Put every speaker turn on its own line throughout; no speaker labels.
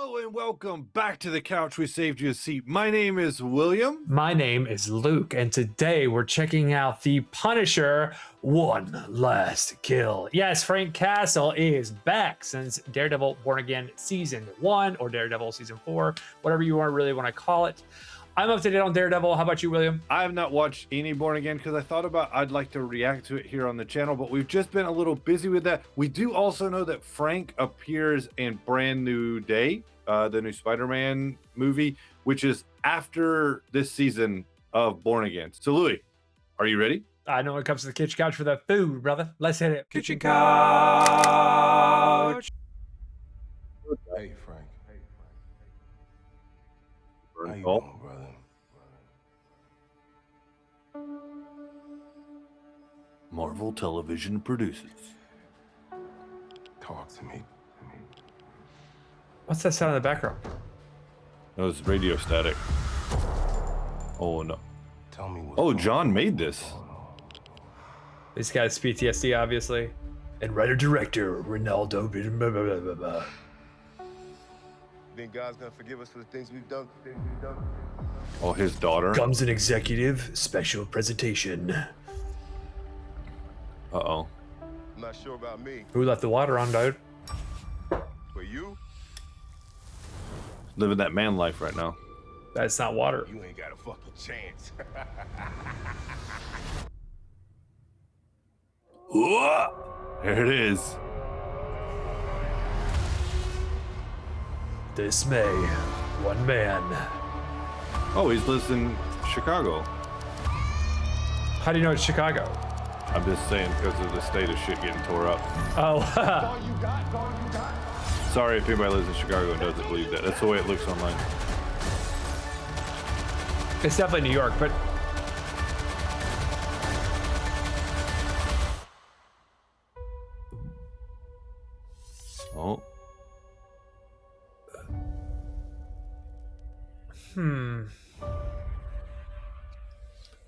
Hello and welcome back to the couch. We saved you a seat. My name is William.
My name is Luke, and today we're checking out The Punisher: One Last Kill. Yes, Frank Castle is back since Daredevil Born Again Season 1 or Daredevil Season 4, whatever you really want to call it. I'm up to date on Daredevil. How about you, William?
I have not watched any Born Again because I thought about I'd like to react to it here on the channel, but we've just been a little busy with that. We do also know that Frank appears in Brand New Day, the new Spider-Man movie, which is after this season of Born Again. So, Louis, are you ready?
I know it comes to the kitchen couch for the food, brother. Let's hit it.
Kitchen couch.
Hey, Frank. How you
Bernthal.
doing, brother?
Marvel Television produces.
Talk to me.
What's that sound in the background?
That was radio static. Oh, no.
Tell me what's
Oh,
going
John made this.
This guy's PTSD, obviously. And writer-director Ronaldo.
Think God's gonna forgive us for the things we've done?
Oh, his daughter.
Comes an executive special presentation.
Uh-oh.
I'm not sure about me.
Who left the water on, dude?
But you
Living that man life right now.
That's not water.
ain't got a fucking chance.
There it is.
This May, one man.
Oh, he's lives in Chicago.
How do you know it's Chicago?
I'm just saying because of the state of shit getting tore up.
Oh,
Sorry if anybody lives in Chicago and doesn't believe that. That's the way it looks online.
it's definitely New York, but
Oh,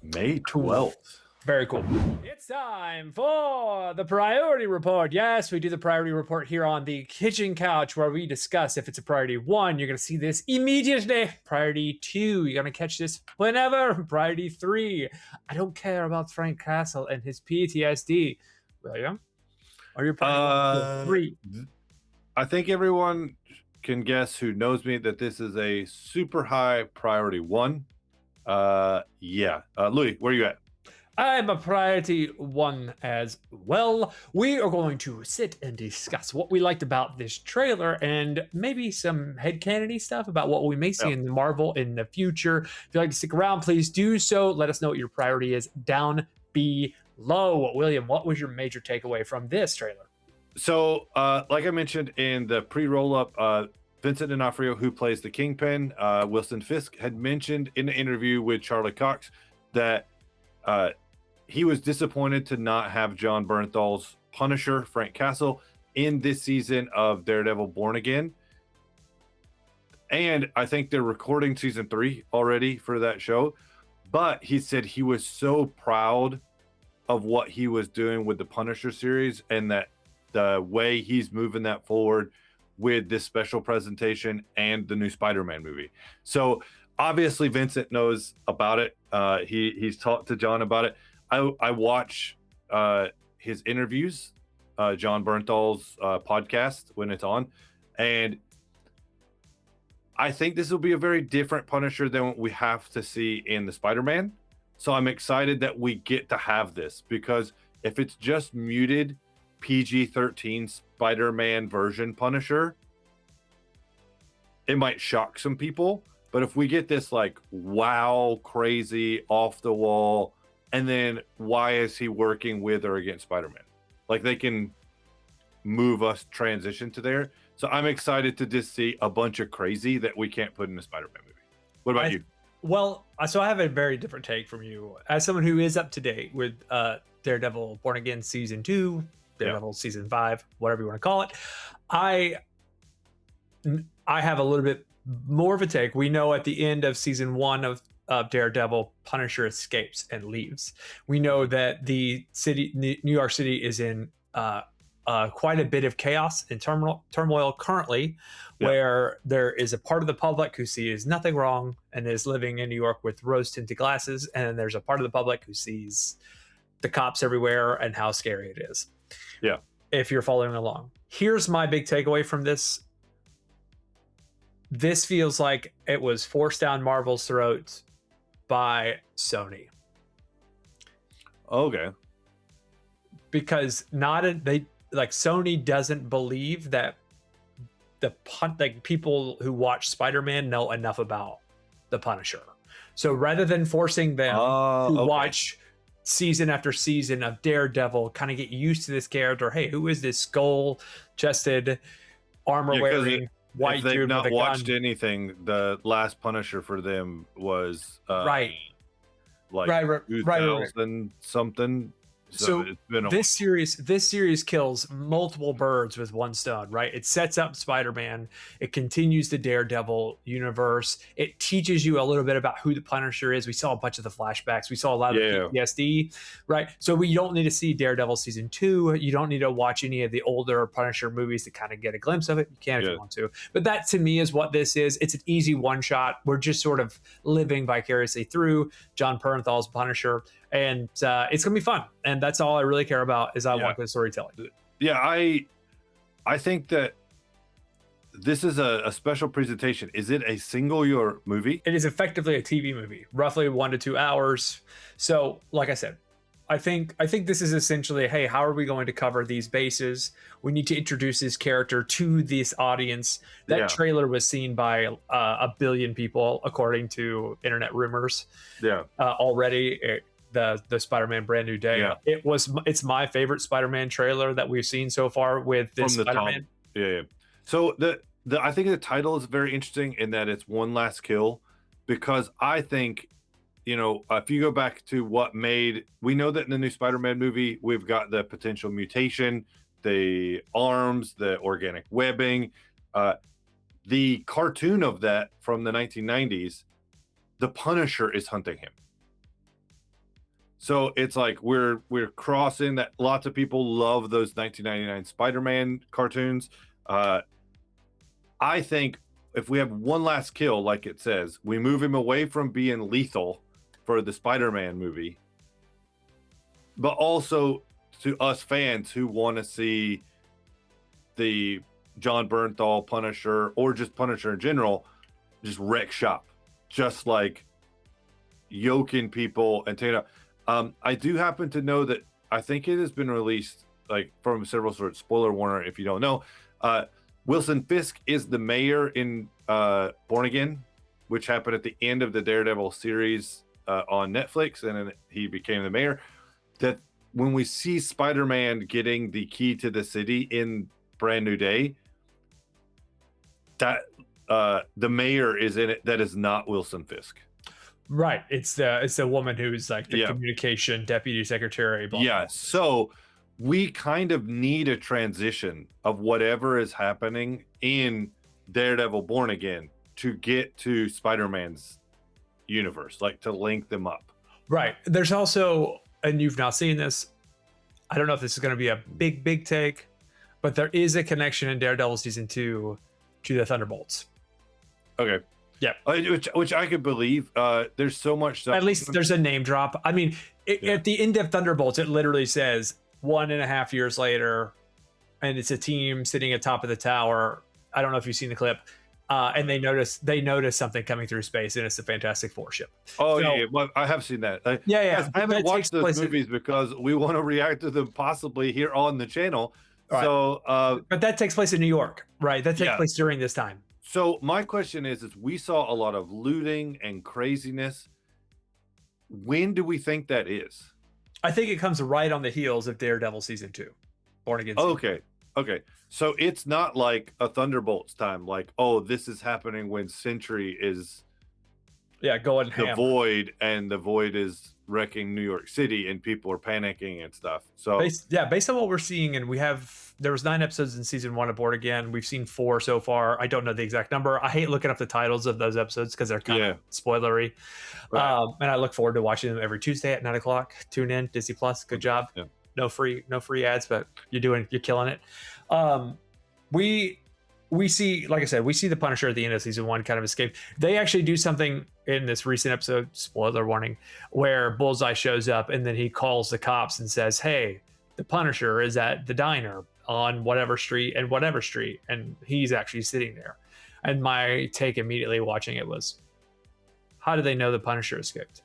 May 12th.
very cool. It's time for the priority report. Yes, we do the priority report here on the kitchen couch where we discuss if it's a priority 1, you're going to see this immediately. Priority 2, you're going to catch this whenever. Priority 3, I don't care about Frank Castle and his PTSD. William, are you priority 3?
I think everyone can guess who knows me that this is a super high priority 1. Yeah. Louis, where are you at?
I'm a priority 1 as well. We are going to sit and discuss what we liked about this trailer and maybe some headcanon-y stuff about what we may see in Marvel in the future. If you'd like to stick around, please do so. Let us know what your priority is down below. William, what was your major takeaway from this trailer?
So, like I mentioned in the pre-roll-up, Vincent D'Onofrio, who plays the Kingpin, Wilson Fisk, had mentioned in the interview with Charlie Cox that he was disappointed to not have Jon Bernthal's Punisher, Frank Castle, in this season of Daredevil Born Again. And I think they're recording season 3 already for that show. But he said he was so proud of what he was doing with the Punisher series and that the way he's moving that forward with this special presentation and the new Spider-Man movie. So obviously Vincent knows about it. He's talked to John about it. I watch his interviews, Jon Bernthal's podcast when it's on, and I think this will be a very different Punisher than what we have to see in the Spider-Man. So I'm excited that we get to have this, because if it's just muted PG-13 Spider-Man version Punisher, it might shock some people. But if we get this like wow, crazy, off the wall, and then why is he working with or against Spider-Man? Like they can move us transition to there. So I'm excited to just see a bunch of crazy that we can't put in a Spider-Man movie. What about you?
Well, so I have a very different take from you. As someone who is up to date with Daredevil Born Again Season 2, Daredevil Season 5, whatever you want to call it, I have a little bit more of a take. We know at the end of Season 1 of Daredevil, Punisher escapes and leaves. We know that the city, New York City, is in quite a bit of chaos and turmoil currently, where there is a part of the public who sees nothing wrong and is living in New York with rose-tinted glasses, and then there's a part of the public who sees the cops everywhere and how scary it is.
Yeah.
If you're following along. Here's my big takeaway from this. This feels like it was forced down Marvel's throat by Sony.
Okay.
Because Sony doesn't believe that people who watch Spider-Man know enough about the Punisher. So rather than forcing them to watch season after season of Daredevil, kind of get used to this character. Hey, who is this skull-chested, armor-wearing white
if they've
dude
not
with a
watched
gun?
anything, the last Punisher for them was
Right.
2000 something.
So
it's been a
this series kills multiple birds with one stone, right? It sets up Spider-Man. It continues the Daredevil universe. It teaches you a little bit about who the Punisher is. We saw a bunch of the flashbacks. We saw a lot of the PTSD, right? So we don't need to see Daredevil season 2. You don't need to watch any of the older Punisher movies to kind of get a glimpse of it. You can if you want to. But that to me is what this is. It's an easy one shot. We're just sort of living vicariously through Jon Bernthal's Punisher. And it's gonna be fun, and that's all I really care about. Is I want good storytelling.
Yeah, I think that this is a special presentation. Is it a single-year movie?
It is effectively a TV movie, roughly 1 to 2 hours. So, like I said, I think this is essentially, hey, how are we going to cover these bases? We need to introduce this character to this audience. That trailer was seen by a billion people, according to internet rumors.
Yeah,
already. The Spider-Man Brand New Day.
Yeah.
It's my favorite Spider-Man trailer that we've seen so far with this Spider-Man.
Yeah. So I think the title is very interesting in that it's One Last Kill, because I think, if you go back to we know that in the new Spider-Man movie, we've got the potential mutation, the arms, the organic webbing, the cartoon of that from the 1990s, the Punisher is hunting him. So it's like we're crossing that. Lots of people love those 1999 Spider-Man cartoons. I think if we have one last kill, like it says, we move him away from being lethal for the Spider-Man movie, but also to us fans who want to see the Jon Bernthal Punisher, or just Punisher in general, just wreck shop, just like yoking people and taking up. I do happen to know that I think it has been released like from several sorts. Spoiler warning if you don't know. Wilson Fisk is the mayor in Born Again, which happened at the end of the Daredevil series on Netflix, and then he became the mayor. That when we see Spider-Man getting the key to the city in Brand New Day, that the mayor is in it. That is not Wilson Fisk.
Right. It's the woman who's like the communication deputy secretary. Blah, blah, blah.
So we kind of need a transition of whatever is happening in Daredevil Born Again to get to Spider-Man's universe, like to link them up. Right.
There's also, and you've now seen this, I don't know if this is going to be a big take, but there is a connection in Daredevil season 2 to the Thunderbolts.
Okay.
Yeah,
which I could believe. There's so much stuff.
At least there's a name drop. I mean, at the end of Thunderbolts, it literally says 1.5 years later, and it's a team sitting atop of the tower. I don't know if you've seen the clip, and they notice something coming through space, and it's the Fantastic Four ship.
Oh, so, well, I have seen that. I haven't watched those movies because we want to react to them possibly here on the channel. Right. So,
but that takes place in New York, right? That takes place during this time.
So my question is we saw a lot of looting and craziness. When do we think that is?
I think it comes right on the heels of Daredevil season 2, Born Again.
Okay. So it's not like a Thunderbolts time, like, oh, this is happening when Sentry is
going
the Void, and the Void is wrecking New York City and people are panicking and stuff. So
based on what we're seeing, and there was 9 episodes in season 1 of Born Again. We've seen 4 so far. I don't know the exact number. I hate looking up the titles of those episodes because they're kind of spoilery. Right. And I look forward to watching them every Tuesday at 9 o'clock. Tune in, Disney Plus. Good job. no free ads, but you're killing it. We see, like I said, we see the Punisher at the end of season 1 kind of escape. They actually do something in this recent episode, spoiler warning, where Bullseye shows up and then he calls the cops and says, hey, the Punisher is at the diner on whatever street, and he's actually sitting there. And my take immediately watching it was, how do they know the Punisher escaped?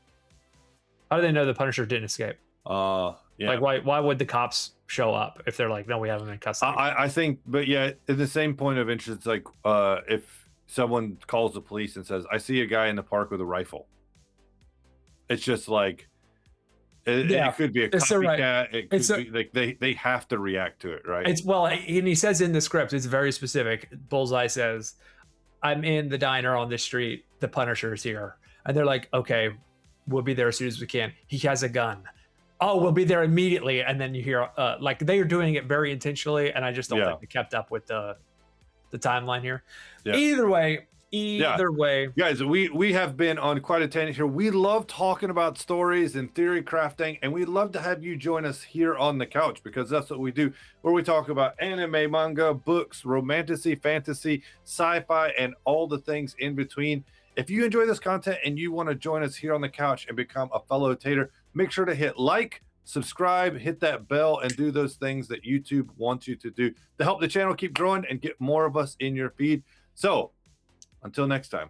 How do they know the Punisher didn't escape?
Yeah.
Like, why would the cops show up if they're like, no, we have him in custody?
I think, but yeah, in the same point of interest, like if someone calls the police and says, I see a guy in the park with a rifle. It's just like, it could be a copycat. It could be like they have to react to it, right?
And he says in the script, it's very specific. Bullseye says, I'm in the diner on this street. The Punisher is here. And they're like, okay, we'll be there as soon as we can. He has a gun. Oh, we'll be there immediately. And then you hear like they are doing it very intentionally, and I just don't think they kept up with the timeline here. Either way,
guys, we have been on quite a tangent here. We love talking about stories and theory crafting, and we'd love to have you join us here on the couch, because that's what we do, where we talk about anime, manga, books, romantasy, fantasy, sci-fi, and all the things in between. If you enjoy this content and you want to join us here on the couch and become a fellow tater, make sure to hit like, subscribe, hit that bell, and do those things that YouTube wants you to do to help the channel keep growing and get more of us in your feed. So until next time,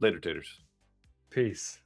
later, taters.
Peace.